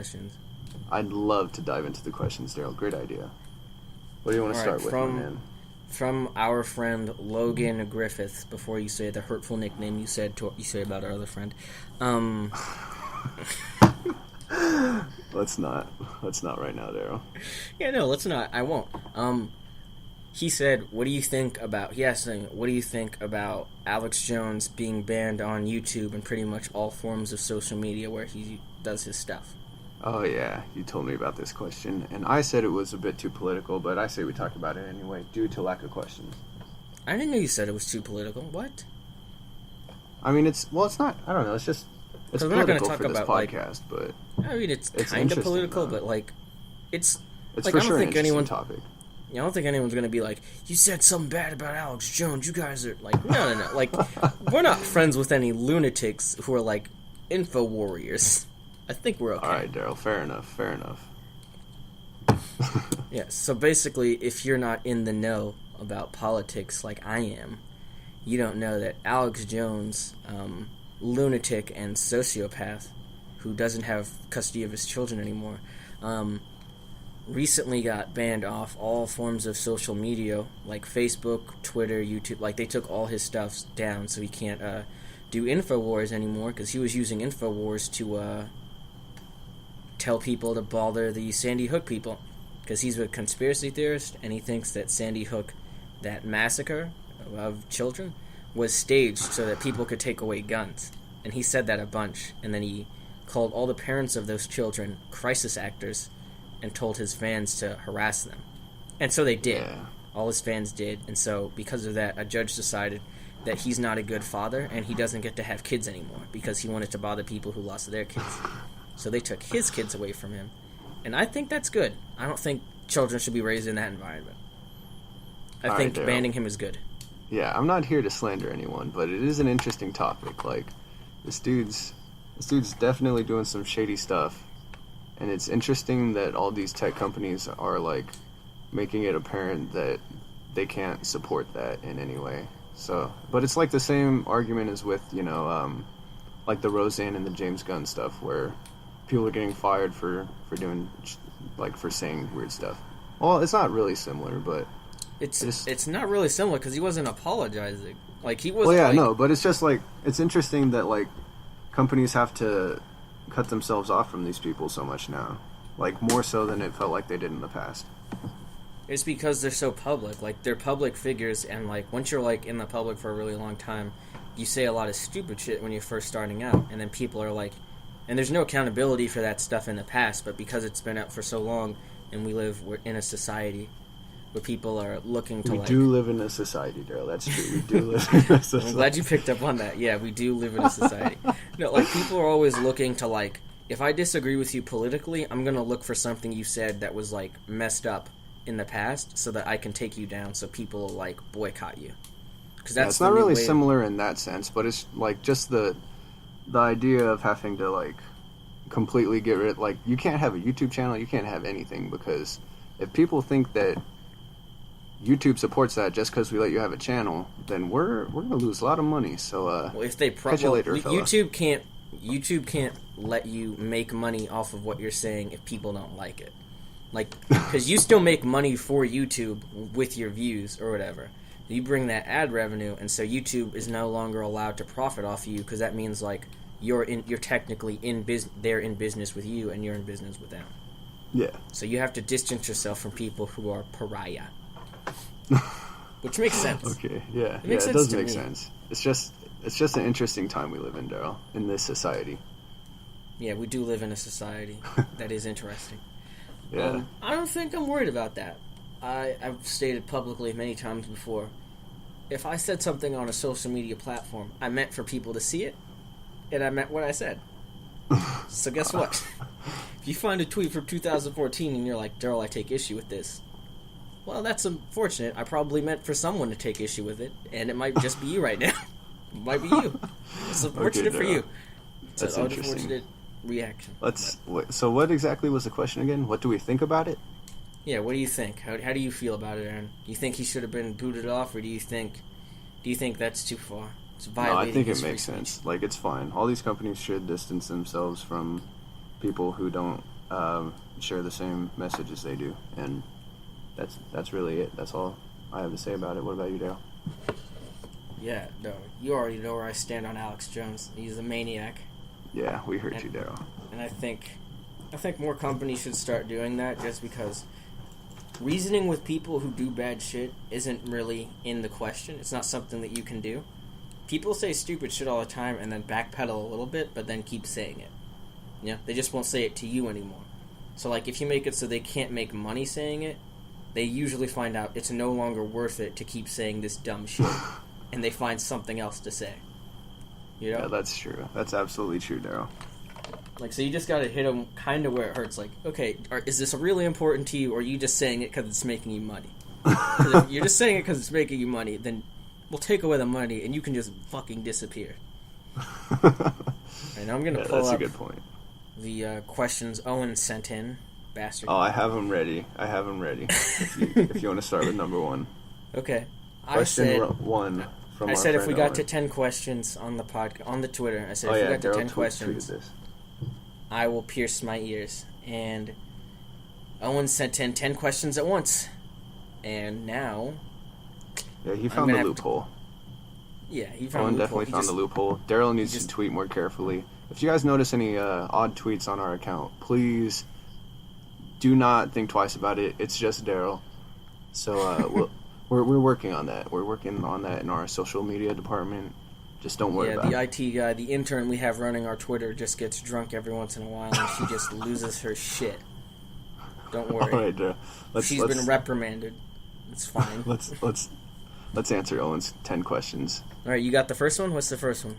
questions. I'd love to dive into the questions, Daryl. Great idea. What do you want to start with, my man? From our friend Logan Griffiths. Before you say the hurtful nickname you said about our other friend. Let's not right now, Daryl. Yeah, no, let's not. I won't. He said, what do you think about Alex Jones being banned on YouTube and pretty much all forms of social media where he does his stuff? Oh, yeah, you told me about this question, and I said it was a bit too political, but I say we talk about it anyway, due to lack of questions. I didn't know you said it was too political. What? I mean, it's not, I don't know, it's political for this podcast, but... I mean, it's kind of political, but, like, it's like, for sure I don't think topic. I don't think anyone's going to be like, you said something bad about Alex Jones, you guys are, like, no. Like, we're not friends with any lunatics who are, like, info warriors. I think we're okay. Alright, Daryl, fair enough. Yeah, so basically, if you're not in the know about politics like I am, you don't know that Alex Jones, lunatic and sociopath, who doesn't have custody of his children anymore, recently got banned off all forms of social media, like Facebook, Twitter, YouTube. Like, they took all his stuff down, so he can't do InfoWars anymore, because he was using InfoWars to tell people to bother the Sandy Hook people, because he's a conspiracy theorist, and he thinks that Sandy Hook, that massacre of children, was staged so that people could take away guns. And he said that a bunch, and then he called all the parents of those children crisis actors and told his fans to harass them. And so they did. Yeah. All his fans did. And so, because of that, a judge decided that he's not a good father, and he doesn't get to have kids anymore, because he wanted to bother people who lost their kids. So they took his kids away from him. And I think that's good. I don't think children should be raised in that environment. I think banning him is good. Yeah, I'm not here to slander anyone, but it is an interesting topic. Like, this dude's definitely doing some shady stuff. And it's interesting that all these tech companies are, like, making it apparent that they can't support that in any way. So, but it's like the same argument as with, like the Roseanne and the James Gunn stuff, where people are getting fired for doing, like, for saying weird stuff. Well, it's not really similar, but... It's not really similar, because he wasn't apologizing. Like, he wasn't... Well, yeah, no, but it's just, like, it's interesting that, like, companies have to cut themselves off from these people so much now. Like, more so than it felt like they did in the past. It's because they're so public. Like, they're public figures, and, like, once you're, like, in the public for a really long time, you say a lot of stupid shit when you're first starting out, and then people are like... And there's no accountability for that stuff in the past, but because it's been out for so long, and we're in a society where people are looking to, We do live in a society, Daryl. That's true. We do live in a society. I'm glad you picked up on that. Yeah, we do live in a society. No, like, people are always looking to, like, if I disagree with you politically, I'm going to look for something you said that was, like, messed up in the past so that I can take you down so people will, like, boycott you. Because that's it's not really similar in that sense, but it's, like, just the idea of having to, like, completely get rid... Like, you can't have a YouTube channel, you can't have anything, because if people think that YouTube supports that just because we let you have a channel, then we're gonna lose a lot of money. So well, if they catch you later, fella. YouTube can't let you make money off of what you're saying if people don't like it. Like, because you still make money for YouTube with your views or whatever. You bring that ad revenue, and so YouTube is no longer allowed to profit off you, because that means, like, you're technically in business. They're in business with you, and you're in business with them. Yeah. So you have to distance yourself from people who are pariah. Which makes sense. Okay, yeah. It does make sense. It's just an interesting time we live in, Daryl, in this society. Yeah, we do live in a society that is interesting. Yeah. I don't think I'm worried about that. I've stated publicly many times before, if I said something on a social media platform, I meant for people to see it, and I meant what I said. So guess what? If you find a tweet from 2014 and you're like, Daryl, I take issue with this, well, that's unfortunate. I probably meant for someone to take issue with it, and it might just be you right now. It might be you. It's unfortunate for you. It's an unfortunate reaction. So what exactly was the question again? What do we think about it? Yeah, what do you think? How do you feel about it, Aaron? Do you think he should have been booted off, or do you think that's too far? It's violating No, I think his it makes free sense. speech. Like, it's fine. All these companies should distance themselves from people who don't share the same message as they do, and that's really it. That's all I have to say about it. What about you, Dale? Yeah, no, you already know where I stand on Alex Jones. He's a maniac. Yeah, we heard you, Daryl. And I think more companies should start doing that, just because reasoning with people who do bad shit isn't really in the question. It's not something that you can do. People say stupid shit all the time and then backpedal a little bit, but then keep saying it. Yeah, they just won't say it to you anymore. So, like, if you make it so they can't make money saying it, they usually find out it's no longer worth it to keep saying this dumb shit. And they find something else to say. You know? Yeah, that's true. That's absolutely true, Daryl. Like, so you just gotta hit them kind of where it hurts. Like, okay, is this really important to you, or are you just saying it because it's making you money? 'Cause if you're just saying it because it's making you money, then we'll take away the money, and you can just fucking disappear. And I'm gonna pull that's up a good point. the questions Owen sent in. Bastard. Oh, I have them ready. If you want to start with number one. Okay. Question one from I our said if friend we got Owen. to 10 questions on the on the Twitter, I said Oh if yeah, we got to Daryl 10 questions, tweeted this. I will pierce my ears. And Owen sent in 10 questions at once. And now... Yeah, he found the loophole. Yeah, he found Owen the loophole. definitely found the loophole. Daryl needs to tweet more carefully. If you guys notice any odd tweets on our account, please do not think twice about it. It's just Daryl. So we're working on that. We're working on that in our social media department. Just don't worry about it. Yeah, the IT guy, the intern we have running our Twitter, just gets drunk every once in a while, and she just loses her shit. Don't worry. All right, Daryl. She's been reprimanded. It's fine. Let's answer Owen's 10 questions. All right, you got the first one? What's the first one?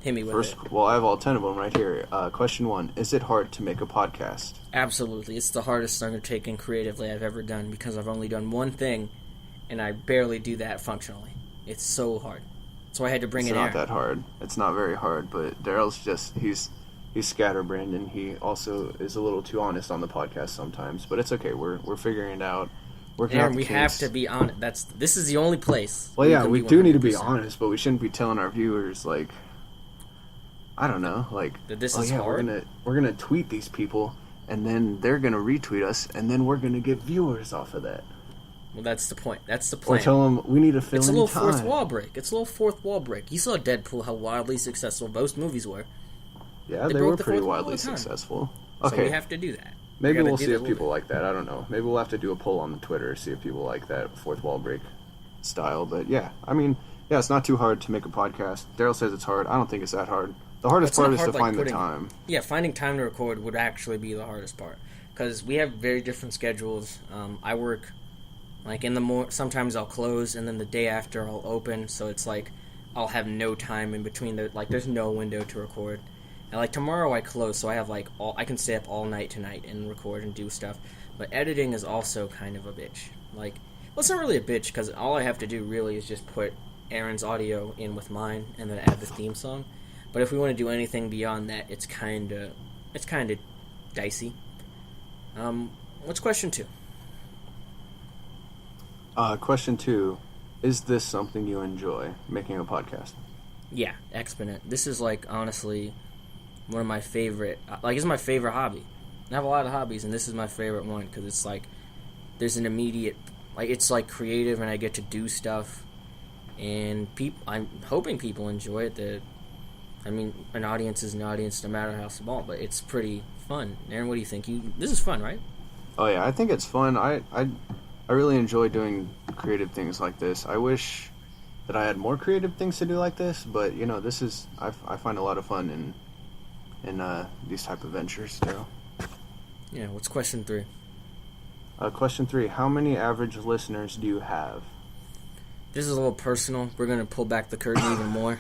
Hit me with it. Well, I have all 10 of them right here. Question one, is it hard to make a podcast? Absolutely. It's the hardest undertaking creatively I've ever done, because I've only done one thing, and I barely do that functionally. It's so hard. So I had to bring in Aaron. It's not that hard. It's not very hard, but Daryl's just, he's scatterbrained, and he also is a little too honest on the podcast sometimes, but it's okay. We're figuring it out. Aaron, we have to be honest. This is the only place. Well, yeah, we do need to be honest, but we shouldn't be telling our viewers, like, I don't know, like, that this is hard. We're gonna tweet these people, and then they're gonna retweet us, and then we're gonna get viewers off of that. Well, that's the point. That's the plan. Or tell them we need to fill in time. It's a little fourth wall break. You saw Deadpool, how wildly successful both movies were. Yeah, they were pretty wildly successful. Okay. So we have to do that. Maybe we'll see if people like that. I don't know. Maybe we'll have to do a poll on the Twitter, see if people like that fourth wall break style. But yeah, I mean, yeah, it's not too hard to make a podcast. Daryl says it's hard. I don't think it's that hard. The hardest part is to find the time. Yeah, finding time to record would actually be the hardest part, because we have very different schedules. I work like in the sometimes I'll close, and then the day after I'll open. So it's like I'll have no time in between. There's no window to record. And like tomorrow I close, so I have I can stay up all night tonight and record and do stuff. But editing is also kind of a bitch. Like, well, it's not really a bitch, because all I have to do really is just put Aaron's audio in with mine and then add the theme song. But if we want to do anything beyond that, it's kind of dicey. What's question two? Question two, is this something you enjoy, making a podcast? Yeah, exponent. This is honestly one of my favorite. It's my favorite hobby. I have a lot of hobbies, and this is my favorite one, because it's there's an immediate, it's creative, and I get to do stuff, and I'm hoping people enjoy it. An audience is an audience no matter how small, but it's pretty fun. Aaron, what do you think? This is fun, right? Oh yeah, I think it's fun. I really enjoy doing creative things like this. I wish that I had more creative things to do like this, but this is I find a lot of fun in these type of ventures, Daryl. Yeah. What's question three? Question three: how many average listeners do you have? This is a little personal. We're gonna pull back the curtain even more.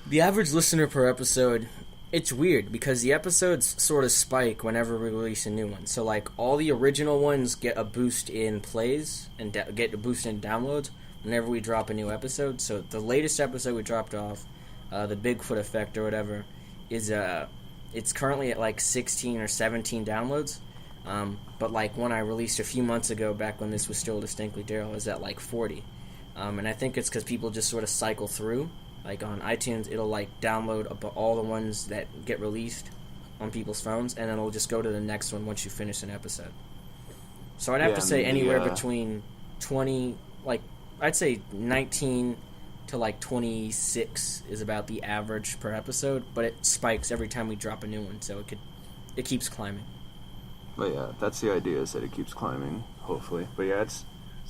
The average listener per episode, it's weird, because the episodes sort of spike whenever we release a new one. So all the original ones get a boost in plays and get a boost in downloads whenever we drop a new episode. So the latest episode we dropped off, the Bigfoot Effect or whatever, is it's currently at 16 or 17 downloads. But one I released a few months ago, back when this was still distinctly Daryl, is at 40. And I think it's because people just sort of cycle through. Like on iTunes, it'll like download all the ones that get released on people's phones, and then it'll just go to the next one once you finish an episode. So I'd have to say anywhere between 20, like I'd say 19 to like 26 is about the average per episode, but it spikes every time we drop a new one, so it keeps climbing. But yeah, that's the idea, is that it keeps climbing, hopefully. But yeah, it's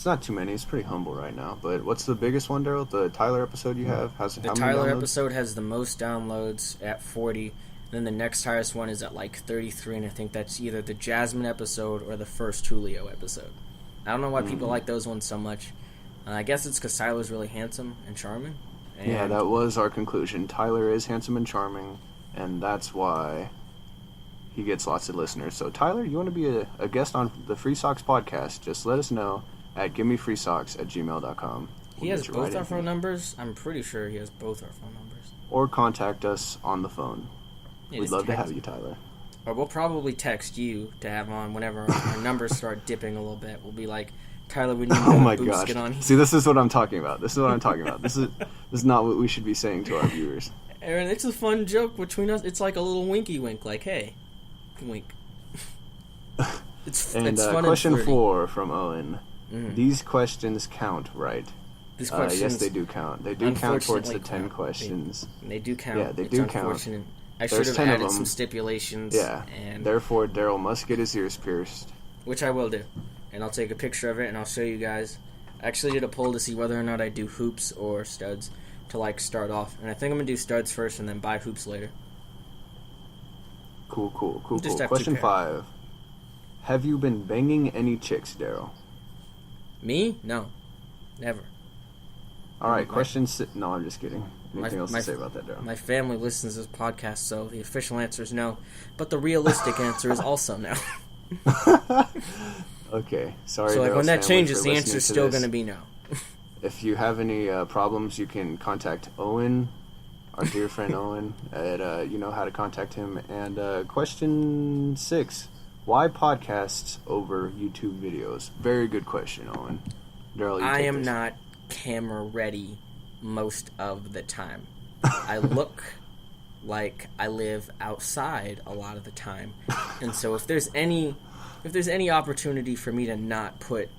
not too many. It's pretty humble right now. But what's the biggest one, Daryl? The Tyler episode you have? The Tyler episode has the most downloads at 40. Then the next highest one is at like 33, and I think that's either the Jasmine episode or the first Julio episode. I don't know why people like those ones so much. I guess it's because Tyler's really handsome and charming. And yeah, that was our conclusion. Tyler is handsome and charming, and that's why he gets lots of listeners. So Tyler, you want to be a guest on the Free Socks podcast, just let us know at givemefreesocks@gmail.com. He has both our phone numbers. I'm pretty sure he has both our phone numbers. Or contact us on the phone. Yeah, we'd love to have you, Tyler. Or we'll probably text you to have on whenever our numbers start dipping a little bit. We'll be like, Tyler, we need to boost get on here. See, this is what I'm talking about. This is not what we should be saying to our viewers. Aaron, it's a fun joke between us. It's like a little winky wink, like, hey, wink. It's fun. Question 4 from Owen. Mm-hmm. These questions count, right? These questions, yes, they do count. They do count towards the 10 questions. They do count. Yeah, they do count. I should have added some stipulations. Yeah, and therefore Daryl must get his ears pierced. Which I will do. And I'll take a picture of it and I'll show you guys. I actually did a poll to see whether or not I do hoops or studs to like start off. And I think I'm going to do studs first and then buy hoops later. Cool. Question 5. Have you been banging any chicks, Daryl? Me? No. Never. Alright, question 6. No, I'm just kidding. Anything else to say about that, Daryl? My family listens to this podcast, so the official answer is no. But the realistic answer is also no. Okay, sorry. So like when that changes, the answer is still going to be no. If you have any problems, you can contact Owen, our dear friend Owen. You know how to contact him. And question 6: why podcasts over YouTube videos? Very good question, Owen. Daryl, I am not camera ready most of the time. I look like I live outside a lot of the time, and so if there's any opportunity for me to not put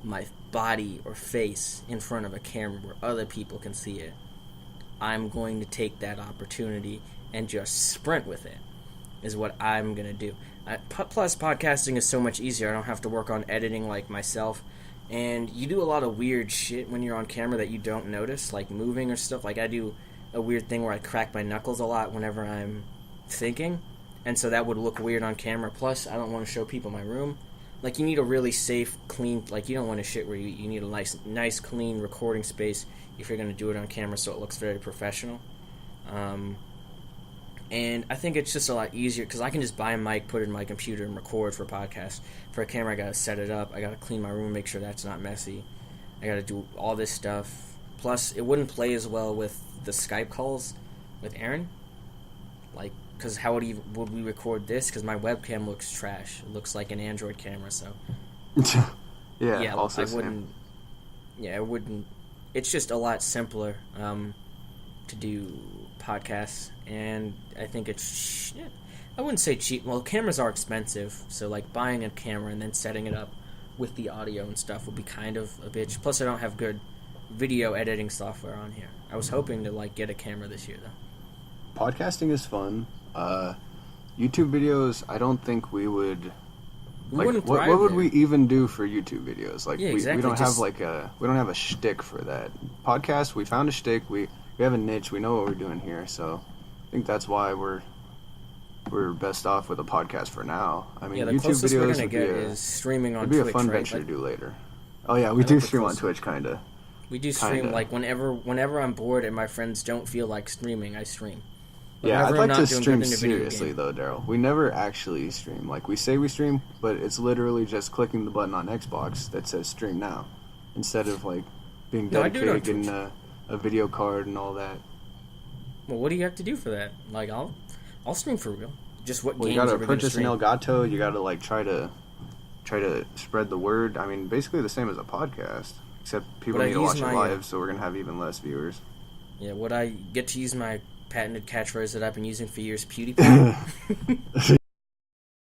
my body or face in front of a camera where other people can see it, I'm going to take that opportunity and just sprint with it, is what I'm going to do. Plus, podcasting is so much easier. I don't have to work on editing like myself. And you do a lot of weird shit when you're on camera that you don't notice, like moving or stuff. Like I do a weird thing where I crack my knuckles a lot whenever I'm thinking. And so that would look weird on camera. Plus, I don't want to show people my room. Like, you need a really safe, clean... Like, you don't want to shit where you need a nice, clean recording space if you're going to do it on camera so it looks very professional. And I think it's just a lot easier because I can just buy a mic, put it in my computer, and record for a podcast. For a camera, I got to set it up. I got to clean my room, make sure that's not messy. I got to do all this stuff. Plus, it wouldn't play as well with the Skype calls with Aaron. Like, because how would we record this? Because my webcam looks trash. It looks like an Android camera, so... yeah, also I wouldn't... Yeah, it wouldn't... It's just a lot simpler to do podcasts, and I think it's... I wouldn't say cheap. Well, cameras are expensive, so, like, buying a camera and then setting it up with the audio and stuff would be kind of a bitch. Plus, I don't have good video editing software on here. I was hoping to, like, get a camera this year, though. Podcasting is fun. YouTube videos, I don't think we would... What would we even do for YouTube videos? Like, we don't have we don't have a shtick for that. Podcast, we found a shtick. We have a niche. We know what we're doing here. So I think that's why we're best off with a podcast for now. I mean, the YouTube videos we're gonna get is streaming on Twitch. It'd be a fun venture to do later. Oh yeah, we do stream on Twitch, kinda. We do stream like whenever I'm bored and my friends don't feel like streaming, I stream. Yeah, I'd like to stream seriously, though, Daryl. We never actually stream. Like, we say we stream, but it's literally just clicking the button on Xbox that says stream now, instead of, like, being dedicated, getting a video card and all that. Well, what do you have to do for that? Like, I'll stream for real. Just what games you gotta purchase an Elgato, you gotta, like, try to spread the word. I mean, basically the same as a podcast, except people need to watch it live, so we're gonna have even less viewers. Yeah, would I get to use my patented catchphrase that I've been using for years, PewDiePie?